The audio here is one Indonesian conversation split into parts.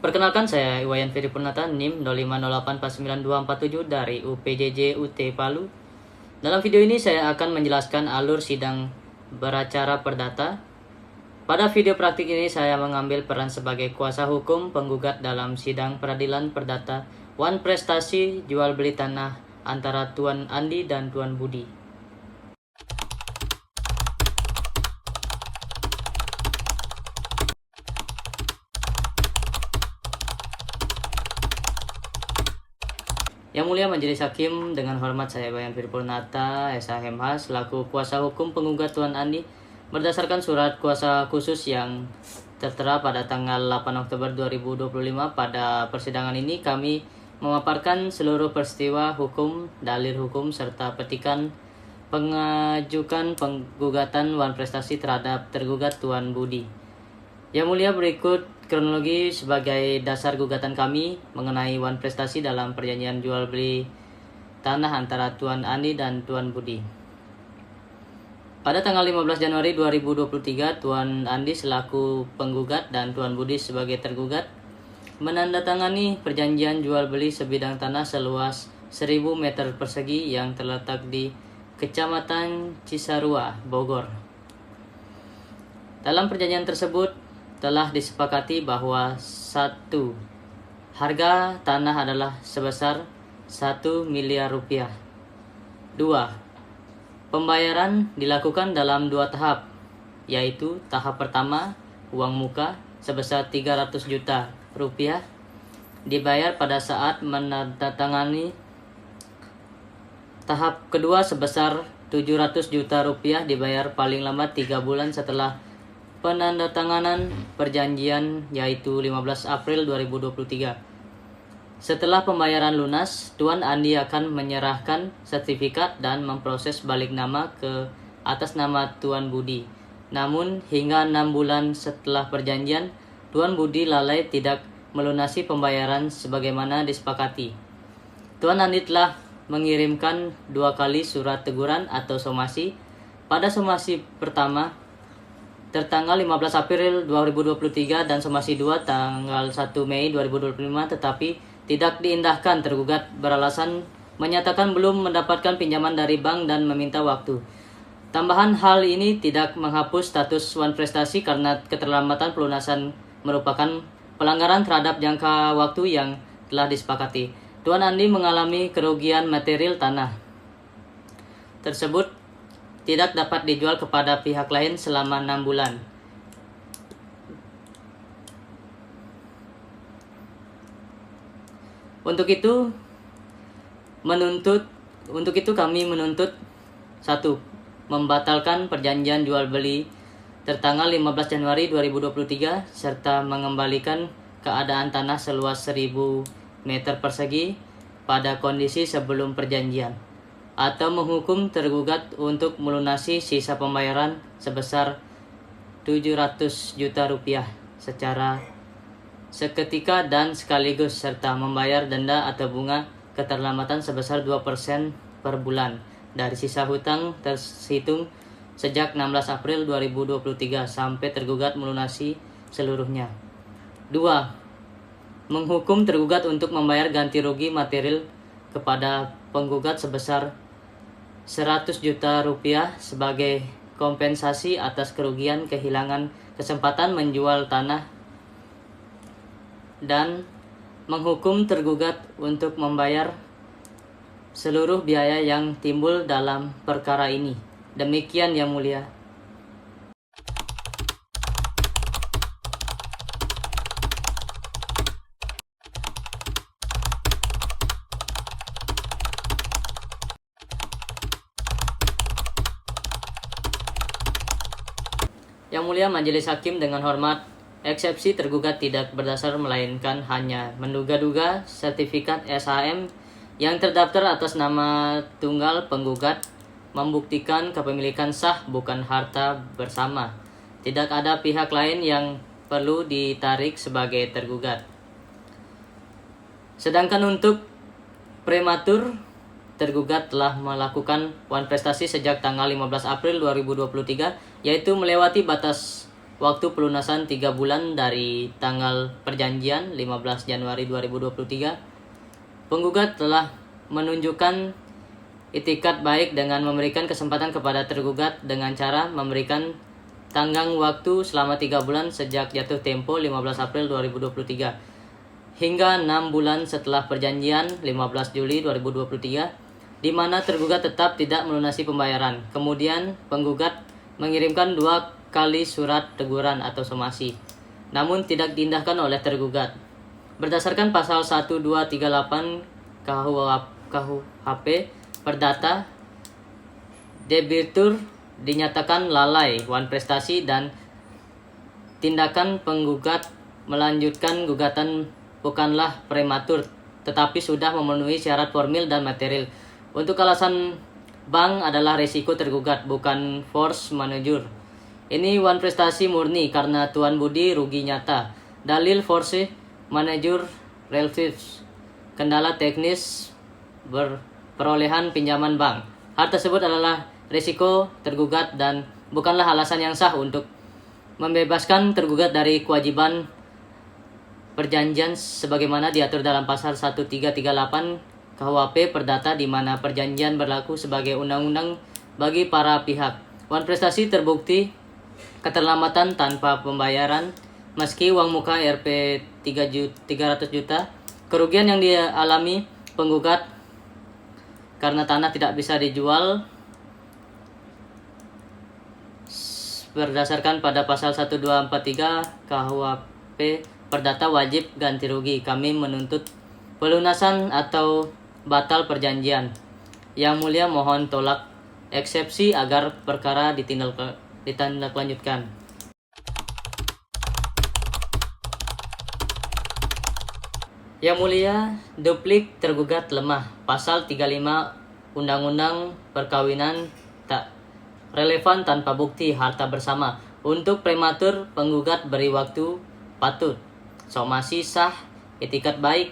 Perkenalkan, saya Iwayan Ferry Purnata, NIM 0508492247 dari UPJJ UT Palu. Dalam video ini saya akan menjelaskan alur sidang beracara perdata. Pada video praktik ini saya mengambil peran sebagai kuasa hukum penggugat dalam sidang peradilan perdata Wan Prestasi jual beli tanah antara Tuan Andi dan Tuan Budi. Yang Mulia Majelis Hakim, dengan hormat saya Iwayan Ferry Purnata, SHMH, selaku kuasa hukum penggugat Tuan Andi, berdasarkan surat kuasa khusus yang tertera pada tanggal 8 Oktober 2025 pada persidangan ini, kami memaparkan seluruh peristiwa hukum, dalil hukum, serta petikan pengajukan penggugatan Wan Prestasi terhadap tergugat Tuan Budi. Yang Mulia, berikut kronologi sebagai dasar gugatan kami mengenai Wan Prestasi dalam perjanjian jual beli tanah antara Tuan Andi dan Tuan Budi. Pada tanggal 15 Januari 2023, Tuan Andi selaku penggugat dan Tuan Budi sebagai tergugat menandatangani perjanjian jual beli sebidang tanah seluas 1000 meter persegi yang terletak di Kecamatan Cisarua, Bogor. Dalam perjanjian tersebut telah disepakati bahwa 1. Harga tanah adalah sebesar 1 miliar rupiah. 2. Pembayaran dilakukan dalam 2 tahap, yaitu tahap pertama uang muka sebesar 300 juta rupiah dibayar pada saat menandatangani. Tahap kedua sebesar 700 juta rupiah dibayar paling lambat 3 bulan setelah penandatanganan perjanjian, yaitu 15 April 2023. Setelah pembayaran lunas, Tuan Andi akan menyerahkan sertifikat dan memproses balik nama ke atas nama Tuan Budi. Namun, hingga 6 bulan setelah perjanjian, Tuan Budi lalai tidak melunasi pembayaran sebagaimana disepakati. Tuan Andi telah mengirimkan 2 kali surat teguran atau somasi. Pada somasi pertama tertanggal 15 April 2023 dan somasi 2 tanggal 1 Mei 2025, tetapi tidak diindahkan. Tergugat beralasan menyatakan belum mendapatkan pinjaman dari bank dan meminta waktu. Tambahan, hal ini tidak menghapus status Wan Prestasi karena keterlambatan pelunasan merupakan pelanggaran terhadap jangka waktu yang telah disepakati. Tuan Andi mengalami kerugian material tanah tersebut tidak dapat dijual kepada pihak lain selama 6 bulan. Untuk itu kami menuntut 1. Membatalkan perjanjian jual beli tertanggal 15 Januari 2023 serta mengembalikan keadaan tanah seluas 1000 meter persegi pada kondisi sebelum perjanjian, atau menghukum tergugat untuk melunasi sisa pembayaran sebesar 700 juta rupiah secara seketika dan sekaligus, serta membayar denda atau bunga keterlambatan sebesar 2% per bulan dari sisa hutang terhitung sejak 16 April 2023 sampai tergugat melunasi seluruhnya. 2. Menghukum tergugat untuk membayar ganti rugi material kepada penggugat sebesar 100 juta rupiah sebagai kompensasi atas kerugian kehilangan kesempatan menjual tanah, dan menghukum tergugat untuk membayar seluruh biaya yang timbul dalam perkara ini. Demikian, Yang Mulia. Yang Mulia Majelis Hakim, dengan hormat, eksepsi tergugat tidak berdasar melainkan hanya menduga-duga sertifikat SHM yang terdaftar atas nama tunggal penggugat membuktikan kepemilikan sah bukan harta bersama. Tidak ada pihak lain yang perlu ditarik sebagai tergugat. Sedangkan untuk prematur, tergugat telah melakukan Wan Prestasi sejak tanggal 15 April 2023, yaitu melewati batas waktu pelunasan 3 bulan dari tanggal perjanjian 15 Januari 2023. Penggugat telah menunjukkan itikat baik dengan memberikan kesempatan kepada tergugat dengan cara memberikan tenggang waktu selama 3 bulan sejak jatuh tempo 15 April 2023 hingga 6 bulan setelah perjanjian 15 Juli 2023, di mana tergugat tetap tidak melunasi pembayaran. Kemudian penggugat mengirimkan 2 kali surat teguran atau somasi, namun tidak diindahkan oleh tergugat. Berdasarkan pasal 1238 KUHP Perdata, debitur dinyatakan lalai wan prestasi dan tindakan penggugat melanjutkan gugatan bukanlah prematur, tetapi sudah memenuhi syarat formil dan material. Untuk alasan bank adalah risiko tergugat, bukan force majeure. Ini wan prestasi murni karena Tuan Budi rugi nyata. Dalil force majeure relatif, kendala teknis perolehan pinjaman bank. Hal tersebut adalah risiko tergugat dan bukanlah alasan yang sah untuk membebaskan tergugat dari kewajiban perjanjian sebagaimana diatur dalam pasal 1338 KUHP Perdata, di mana perjanjian berlaku sebagai undang-undang bagi para pihak. Wan prestasi terbukti keterlambatan tanpa pembayaran meski uang muka Rp 300 juta. Kerugian yang dialami penggugat karena tanah tidak bisa dijual berdasarkan pada pasal 1243 KUHP Perdata wajib ganti rugi. Kami menuntut pelunasan atau batal perjanjian. Yang mulia mohon tolak eksepsi agar perkara ditindaklanjutkan. Yang mulia, duplik tergugat lemah. Pasal 35 Undang-Undang Perkawinan tak relevan tanpa bukti harta bersama. Untuk prematur, penggugat beri waktu patut. Somasi sah, itikat baik,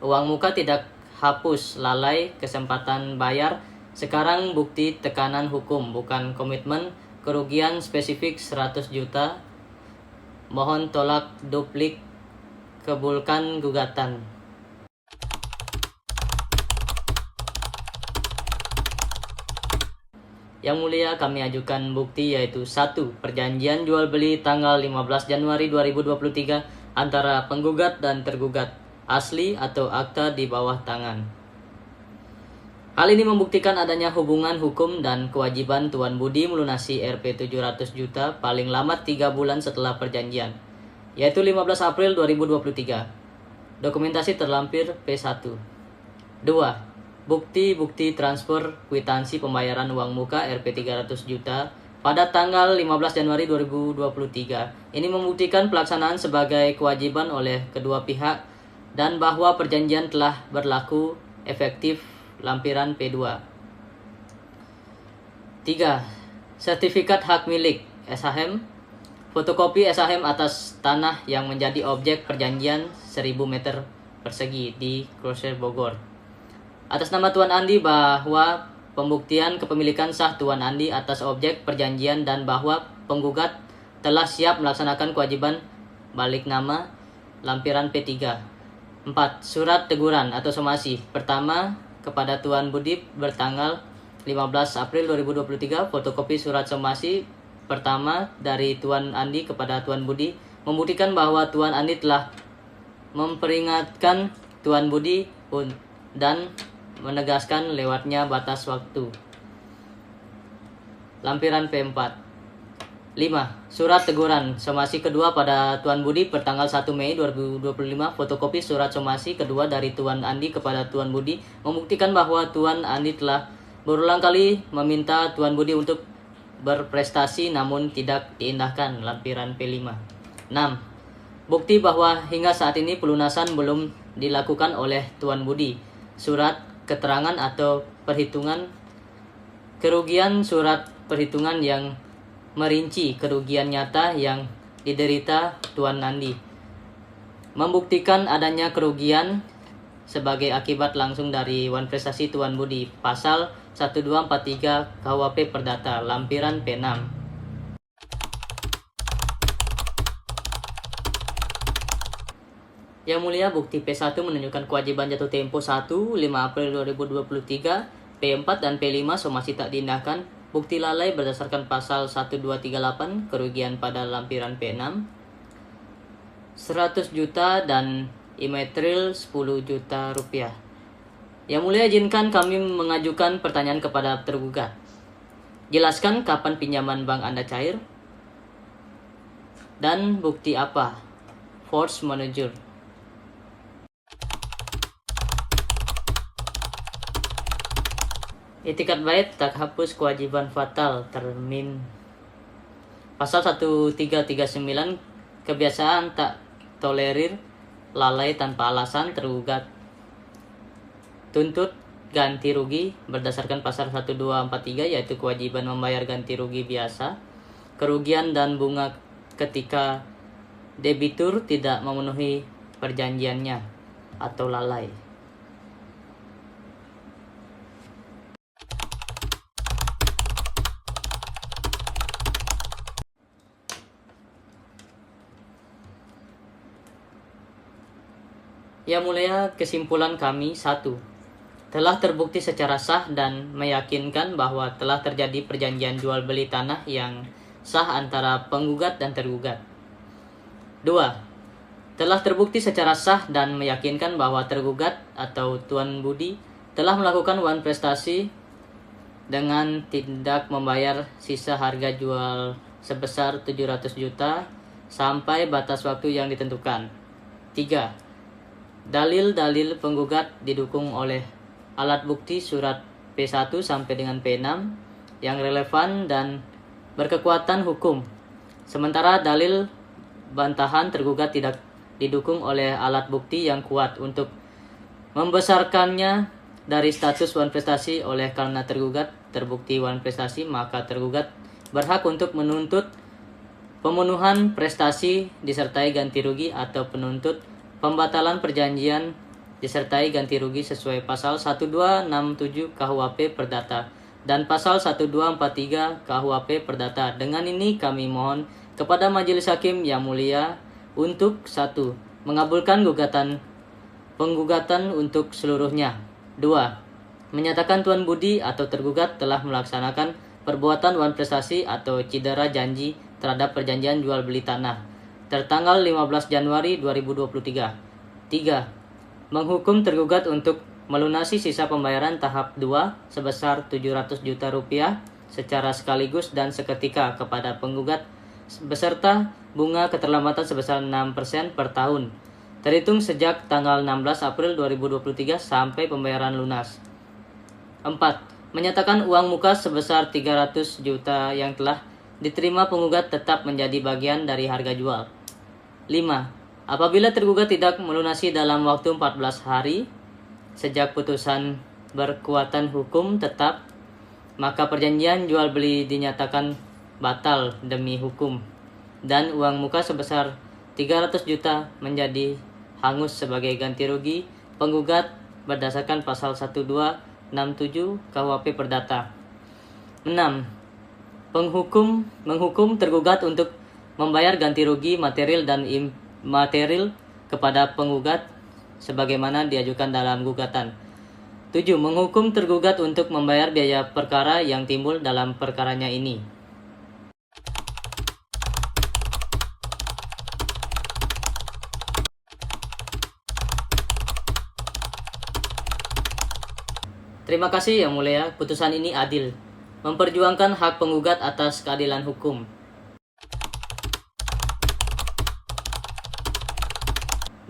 uang muka tidak hapus, lalai, kesempatan bayar. Sekarang bukti tekanan hukum, bukan komitmen. Kerugian spesifik 100 juta. Mohon tolak duplik, kabulkan gugatan. Yang mulia, kami ajukan bukti yaitu 1. Perjanjian jual beli tanggal 15 Januari 2023 antara penggugat dan tergugat, asli atau akta di bawah tangan. Hal ini membuktikan adanya hubungan hukum dan kewajiban Tuan Budi melunasi Rp 700 juta paling lambat 3 bulan setelah perjanjian, yaitu 15 April 2023. Dokumentasi terlampir P1. 2. Bukti-bukti transfer kwitansi pembayaran uang muka Rp 300 juta pada tanggal 15 Januari 2023. Ini membuktikan pelaksanaan sebagai kewajiban oleh kedua pihak dan bahwa perjanjian telah berlaku efektif. Lampiran P2. 3. Sertifikat hak milik SHM. Fotokopi SHM atas tanah yang menjadi objek perjanjian 1000 meter persegi di Krosir Bogor. Atas nama Tuan Andi, bahwa pembuktian kepemilikan sah Tuan Andi atas objek perjanjian dan bahwa penggugat telah siap melaksanakan kewajiban balik nama. Lampiran P3. 4. Surat teguran atau somasi. Pertama, kepada Tuan Budi bertanggal 15 April 2023. Fotokopi surat somasi pertama dari Tuan Andi kepada Tuan Budi membuktikan bahwa Tuan Andi telah memperingatkan Tuan Budi dan menegaskan lewatnya batas waktu. Lampiran P4. 5. Surat teguran somasi kedua pada Tuan Budi pertanggal 1 Mei 2025. Fotokopi surat somasi kedua dari Tuan Andi kepada Tuan Budi membuktikan bahwa Tuan Andi telah berulang kali meminta Tuan Budi untuk berprestasi namun tidak diindahkan. Lampiran P5. 6. Bukti bahwa hingga saat ini pelunasan belum dilakukan oleh Tuan Budi. Surat keterangan atau perhitungan kerugian. Surat perhitungan yang merinci kerugian nyata yang diderita Tuan Andi, membuktikan adanya kerugian sebagai akibat langsung dari wan prestasi Tuan Budi. Pasal 1243 KUHP Perdata. Lampiran P6. Yang Mulia, bukti P1 menunjukkan kewajiban jatuh tempo 1, 5 April 2023, P4 dan P5 somasi tak diindahkan. Bukti lalai berdasarkan pasal 1238, kerugian pada lampiran P6, 100 juta dan imaterial 10 juta rupiah. Yang Mulia, izinkan kami mengajukan pertanyaan kepada tergugat. Jelaskan kapan pinjaman bank Anda cair dan bukti apa force majeure. Itikat baik tak hapus kewajiban fatal termin. Pasal 1339, kebiasaan tak tolerir lalai tanpa alasan. Tergugat tuntut ganti rugi berdasarkan pasal 1243, yaitu kewajiban membayar ganti rugi biasa, kerugian dan bunga ketika debitur tidak memenuhi perjanjiannya atau lalai. Yang Mulia, kesimpulan kami 1. Telah terbukti secara sah dan meyakinkan bahwa telah terjadi perjanjian jual beli tanah yang sah antara penggugat dan tergugat. 2. Telah terbukti secara sah dan meyakinkan bahwa tergugat atau Tuan Budi telah melakukan uang prestasi dengan tindak membayar sisa harga jual sebesar 700 juta sampai batas waktu yang ditentukan. 3. Dalil-dalil penggugat didukung oleh alat bukti surat P1 sampai dengan P6 yang relevan dan berkekuatan hukum. Sementara dalil bantahan tergugat tidak didukung oleh alat bukti yang kuat untuk membesarkannya dari status wan prestasi. Oleh karena tergugat terbukti wan prestasi, maka tergugat berhak untuk menuntut pemenuhan prestasi disertai ganti rugi atau penuntut pembatalan perjanjian disertai ganti rugi sesuai pasal 1267 KUHP Perdata dan pasal 1243 KUHP Perdata. Dengan ini kami mohon kepada Majelis Hakim yang Mulia untuk 1. Mengabulkan penggugatan untuk seluruhnya. 2. Menyatakan Tuan Budi atau tergugat telah melaksanakan perbuatan wan prestasi atau cedera janji terhadap perjanjian jual beli tanah tertanggal 15 Januari 2023. 3. Menghukum tergugat untuk melunasi sisa pembayaran tahap 2 sebesar 700 juta rupiah secara sekaligus dan seketika kepada penggugat beserta bunga keterlambatan sebesar 6% per tahun terhitung sejak tanggal 16 April 2023 sampai pembayaran lunas. 4. Menyatakan uang muka sebesar 300 juta yang telah diterima penggugat tetap menjadi bagian dari harga jual. 5. Apabila tergugat tidak melunasi dalam waktu 14 hari sejak putusan berkekuatan hukum tetap, maka perjanjian jual beli dinyatakan batal demi hukum dan uang muka sebesar 300 juta menjadi hangus sebagai ganti rugi penggugat berdasarkan pasal 1267 KUHP Perdata. 6. Menghukum tergugat untuk membayar ganti rugi material dan imaterial kepada penggugat sebagaimana diajukan dalam gugatan. 7. Menghukum tergugat untuk membayar biaya perkara yang timbul dalam perkaranya ini. Terima kasih Yang Mulia, putusan ini adil, memperjuangkan hak penggugat atas keadilan hukum.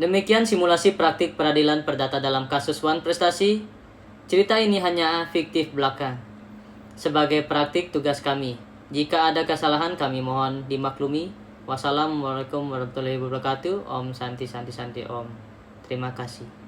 Demikian simulasi praktik peradilan perdata dalam kasus wan prestasi. Cerita ini hanya fiktif belaka. Sebagai praktik tugas kami, jika ada kesalahan kami mohon dimaklumi. Wassalamualaikum warahmatullahi wabarakatuh. Om Santi Santi Santi Om. Terima kasih.